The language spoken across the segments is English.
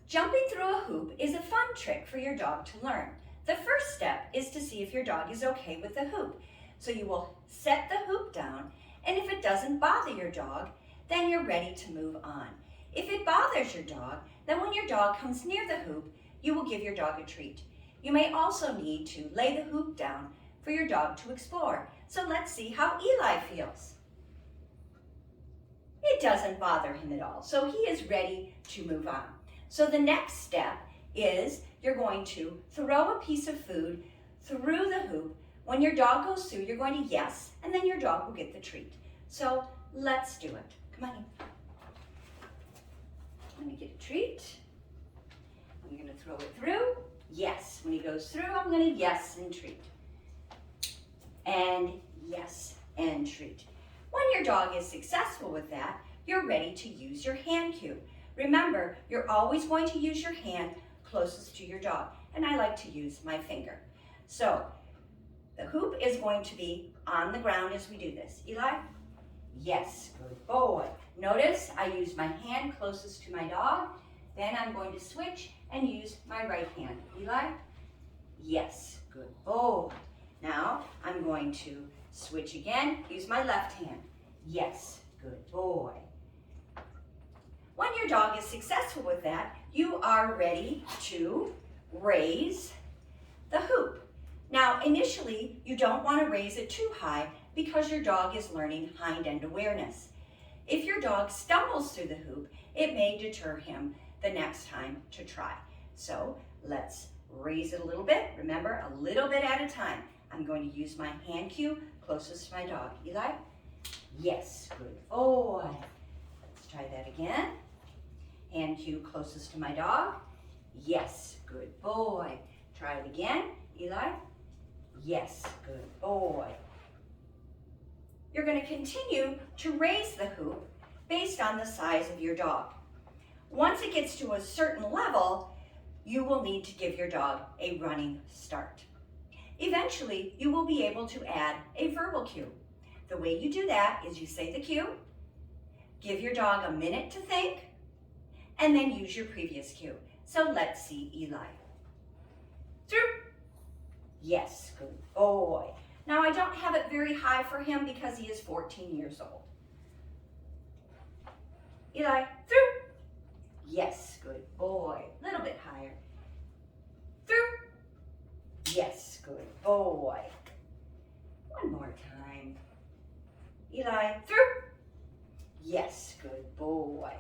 Jumping through a hoop is a fun trick for your dog to learn. The first step is to see if your dog is okay with the hoop. So you will set the hoop down, and if it doesn't bother your dog, then you're ready to move on. If it bothers your dog, then when your dog comes near the hoop, you will give your dog a treat. You may also need to lay the hoop down for your dog to explore. So let's see how Eli feels. It doesn't bother him at all, so he is ready to move on. So the next step is you're going to throw a piece of food through the hoop. When your dog goes through, you're going to yes, and then your dog will get the treat. So let's do it. Come on in. Let me get a treat. I'm going to throw it through. Yes. When he goes through, I'm going to yes and treat. And yes and treat. When your dog is successful with that, you're ready to use your hand cue. Remember, you're always going to use your hand closest to your dog, and I like to use my finger. So the hoop is going to be on the ground as we do this. Eli? Yes, good boy. Notice I use my hand closest to my dog, then I'm going to switch and use my right hand. Eli? Yes, good boy. Now I'm going to switch again, use my left hand. Yes, good boy. When your dog is successful with that, you are ready to raise the hoop. Now, initially, you don't want to raise it too high because your dog is learning hind end awareness. If your dog stumbles through the hoop, it may deter him the next time to try. So let's raise it a little bit. Remember, a little bit at a time. I'm going to use my hand cue closest to my dog. Eli? Yes, good boy. Let's try that again. Hand cue closest to my dog. Yes, good boy. Try it again. Eli? Yes, good boy. You're going to continue to raise the hoop based on the size of your dog. Once it gets to a certain level, you will need to give your dog a running start. Eventually, you will be able to add a verbal cue. The way you do that is you say the cue, give your dog a minute to think, and then use your previous cue. So let's see Eli. Through. Yes, good boy. Now I don't have it very high for him because he is 14 years old. Eli, through. Yes, good boy. A little bit higher. Through. Yes, good boy. One more time. Eli, through. Yes, good boy.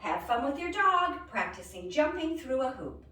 Have fun with your dog practicing jumping through a hoop.